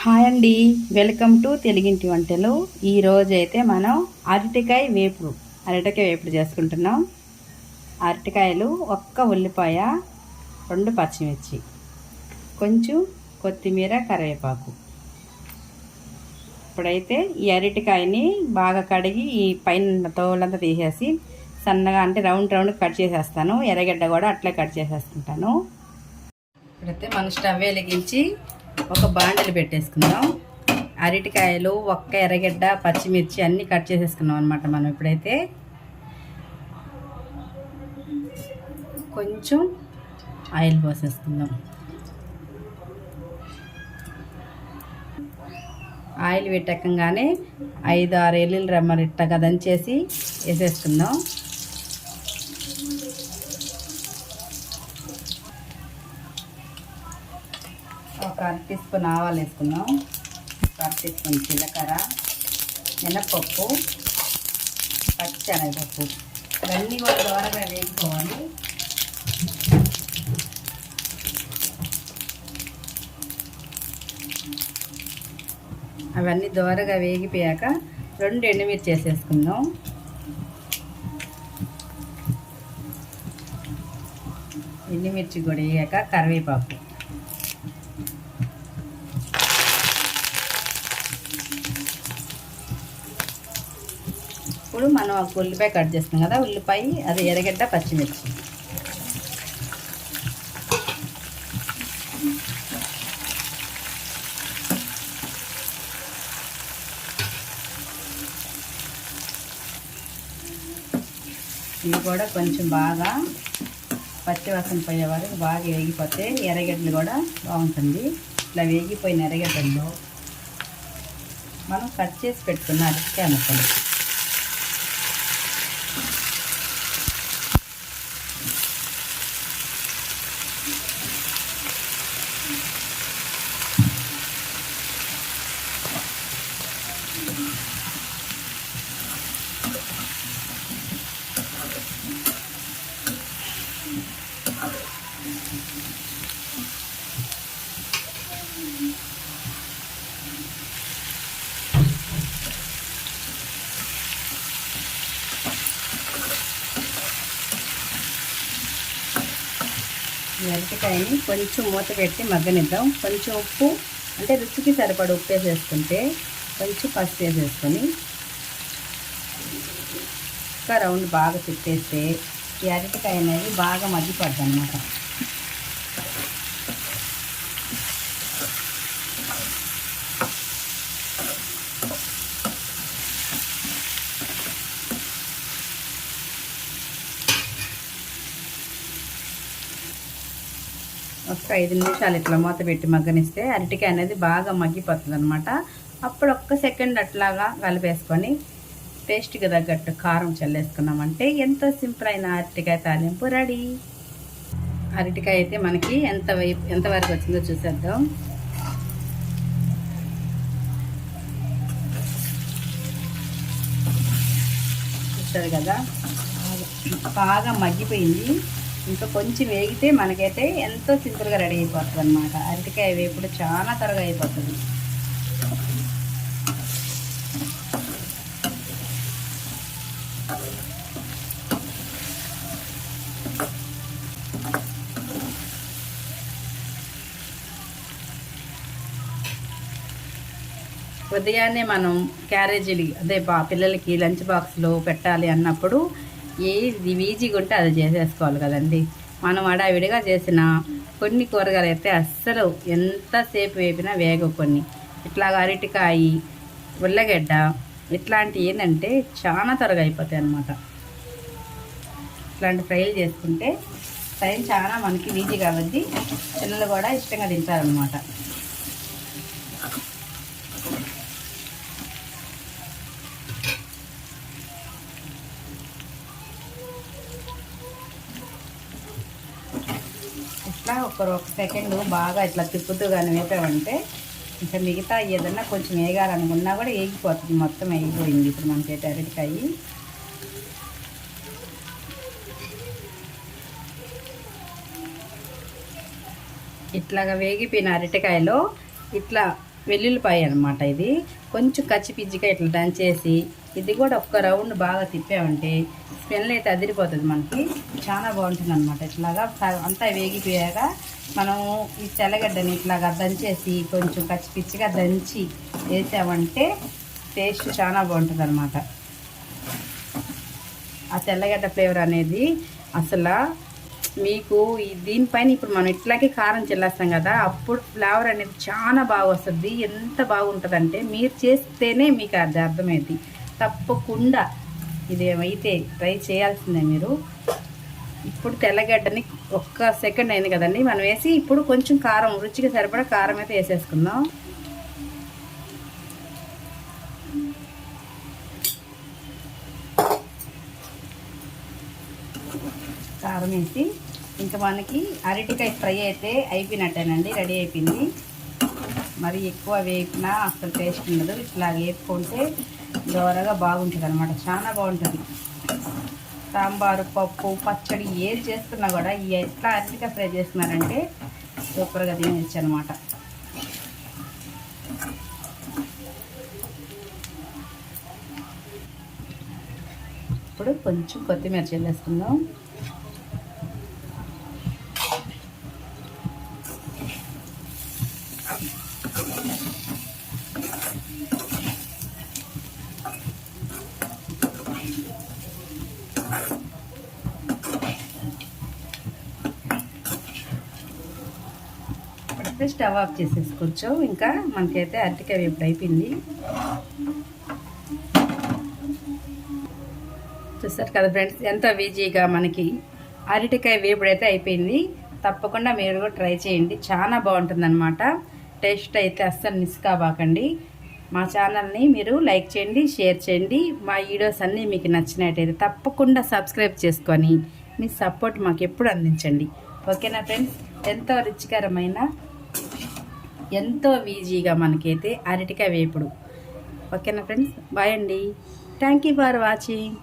Hi అండి, welcome to తెలుగింటి వంటలు. ఈరోజు అయితే మనం అరటికాయ వేపుడు చేసుకుంటున్నాం. అరటికాయలు, ఒక్క ఉల్లిపాయ, 2 పచ్చిమిర్చి, కొంచెం కొత్తిమీర, కరివేపాకు. ఇప్పుడైతే ఈ అరటికాయని బాగా కడిగి ఈ పైన తోలంతా తీసేసి సన్నగా అంటే రౌండ్ కట్ చేసేస్తాను. ఎర్రగడ్డ కూడా అట్లే కట్ చేసేసుకుంటాను. ఇప్పుడైతే మనం స్టవ్ వెలిగించి ఒక బాండలు పెట్టేసుకుందాం. అరటికాయలు, ఒక్క ఎర్రగడ్డ, పచ్చిమిర్చి అన్నీ కట్ చేసేసుకున్నాం అనమాట. మనం ఇప్పుడైతే కొంచెం ఆయిల్ పోసేసుకుందాం. ఆయిల్ పెట్టకంగానే 5-6 ఎల్లుల్లి రెమ్మలు ఇట్టగా దంచేసి వేసేసుకుందాం. ఒక 1 టీ స్పూన్ ఆవాలు వేసుకుందాం. 1 టీ స్పూన్ జీలకర్ర, మినపప్పు, పచ్చిశనగపప్పు ఇవన్నీ కూడా దోరగా వేసుకోవాలి. అవన్నీ దోరగా వేగిపోయాక 2 ఎండుమిర్చి వేసేసుకుందాం. ఎండుమిర్చి కూడా వేయాక కరివేపాకు, ఇప్పుడు మనం ఒక ఉల్లిపాయ కట్ చేస్తాం కదా, ఉల్లిపాయ, అది ఎర్రగడ్డ, పచ్చిమిర్చి. ఇవి కూడా కొంచెం బాగా పచ్చివాసన పోయే వరకు బాగా వేగిపోతే ఎర్రగడ్డలు కూడా బాగుంటుంది. ఇట్లా వేగిపోయిన ఎర్రగడ్డల్లో మనం కట్ చేసి పెట్టుకున్న అరటికాయ ముక్కలు, ఈ అరటికాయని కొంచెం మూత పెట్టి మగ్గనిద్దాం. కొంచెం ఉప్పు అంటే రుచికి సరిపడ ఉప్పు వేసేసుకుంటే, కొంచెం పసుపు వేసేసుకొని ఇంకా రౌండ్ బాగా తిప్పేస్తే ఈ అరటికాయ అనేది బాగా మగ్గిపోద్ది అన్నమాట. ఒక 5 నిమిషాలు ఇట్లా మూత పెట్టి మగ్గనిస్తే అరటికాయ అనేది బాగా మగ్గిపోతుంది అనమాట. అప్పుడు ఒక్క సెకండ్ అట్లాగా కలిపేసుకొని టేస్ట్కి తగ్గట్టు కారం చల్లేసుకున్నామంటే ఎంతో సింపుల్ అయిన అరటికాయ తాలింపు రెడీ. అరటికాయ అయితే మనకి ఎంతవరకు వచ్చిందో చూసేద్దాం. చూస్తారు కదా, బాగా మగ్గిపోయింది. ఇంకా కొంచెం వేగితే మనకైతే ఎంతో సింపుల్గా రెడీ అయిపోతుంది అనమాట. అరటికాయ వేపుడు చాలా త్వరగా అయిపోతుంది. ఉదయాన్నే మనం క్యారేజీలు పిల్లలకి లంచ్ బాక్స్లో పెట్టాలి అన్నప్పుడు ఏది ఈజీగా ఉంటే అది చేసేసుకోవాలి కదండి. మనం అడావిడిగా చేసిన కొన్ని కూరగాయలు అయితే అస్సలు ఎంతసేపు వేపినా వేగవు. కొన్ని ఇట్లాగా అరటికాయ, ఉల్లగడ్డ ఇట్లాంటివి ఏంటంటే చాలా త్వరగా అయిపోతాయి అన్నమాట. ఇట్లాంటి ఫ్రైలు చేసుకుంటే టైం చాలా మనకి ఈజీగా అవుద్ది. పిల్లలు కూడా ఇష్టంగా తింటారనమాట. ఇట్లా ఒక సెకండ్ బాగా ఇట్లా తిప్పుతూ కానీ వేపామంటే ఇంకా మిగతా ఏదన్నా కొంచెం వేగాలనుకున్నా కూడా వేగిపోతుంది. మొత్తం వేగిపోయింది ఇప్పుడు మనకైతే అరటికాయ. ఇట్లాగా వేగిపోయిన అరటికాయలో ఇట్లా వెల్లుల్లిపాయ అనమాట. ఇది కొంచెం కచ్చిపిచ్చిగా ఇట్లా దంచేసి ఇది కూడా ఒక్క రౌండ్ బాగా తిప్పామంటే స్మెల్ అయితే అదిరిపోతుంది, మనకి చాలా బాగుంటుంది అనమాట. ఇట్లాగా అంతా వేగిపోయాక మనం ఈ తెల్లగడ్డని ఇట్లాగా దంచేసి కొంచెం కచ్చిపిచ్చిగా దంచి వేసామంటే టేస్ట్ చాలా బాగుంటుంది అనమాట. ఆ తెల్లగడ్డ ఫ్లేవర్ అనేది అసలు మీకు దీనిపైన ఇప్పుడు మనం ఇట్లాగే కారం చెల్లేస్తాం కదా, అప్పుడు ఫ్లేవర్ అనేది చాలా బాగా వస్తుంది. ఎంత బాగుంటుందంటే మీరు చేస్తేనే మీకు అది అర్థమైంది. తప్పకుండా ఇదేమైతే ట్రై చేయాల్సిందే మీరు. ఇప్పుడు తెల్లగడ్డని ఒక్క సెకండ్ అయింది కదండి మనం వేసి, ఇప్పుడు కొంచెం కారం రుచికి సరిపడా కారం అయితే వేసేసుకుందాం. కారం వేసి ఇంకా మనకి అరటికాయ ఫ్రై అయితే అయిపోయినట్టేనండి, రెడీ అయిపోయింది. మరి ఎక్కువ వేపినా అసలు టేస్ట్ ఉండదు. ఇట్లా వేపుకుంటే దోరగా బాగుంటుంది అనమాట, చాలా బాగుంటుంది. సాంబారు, పప్పు, పచ్చడి ఏది చేస్తున్నా కూడా ఎట్లా అరటికాయ ఫ్రై చేస్తున్నారంటే సూపర్గా తినేయచ్చు అనమాట. ఇప్పుడు కొంచెం కొత్తిమీర చల్లేసుకుందాం. స్టవ్ ఆఫ్ చేసేసుకోవచ్చు. ఇంకా మనకైతే అరటికాయ వేపుడు అయిపోయింది. చూస్తారు కదా ఫ్రెండ్స్, ఎంతో ఈజీగా మనకి అరటికాయ వేపుడు అయితే అయిపోయింది. తప్పకుండా మీరు కూడా ట్రై చేయండి, చాలా బాగుంటుందన్నమాట. టేస్ట్ అయితే అస్సలు మిస్ కాబాకండి. మా ఛానల్ని మీరు లైక్ చేయండి, షేర్ చేయండి. మా వీడియోస్ అన్నీ మీకు నచ్చినట్టయితే తప్పకుండా సబ్స్క్రైబ్ చేసుకొని మీ సపోర్ట్ మాకు ఎప్పుడు అందించండి. ఓకేనా ఫ్రెండ్స్, ఎంతో రుచికరమైన ఎంతో ఈజీగా మనకైతే అరటికాయ వేపుడు. ఓకేనా ఫ్రెండ్స్, బాయ్ అండి. Thank you for watching.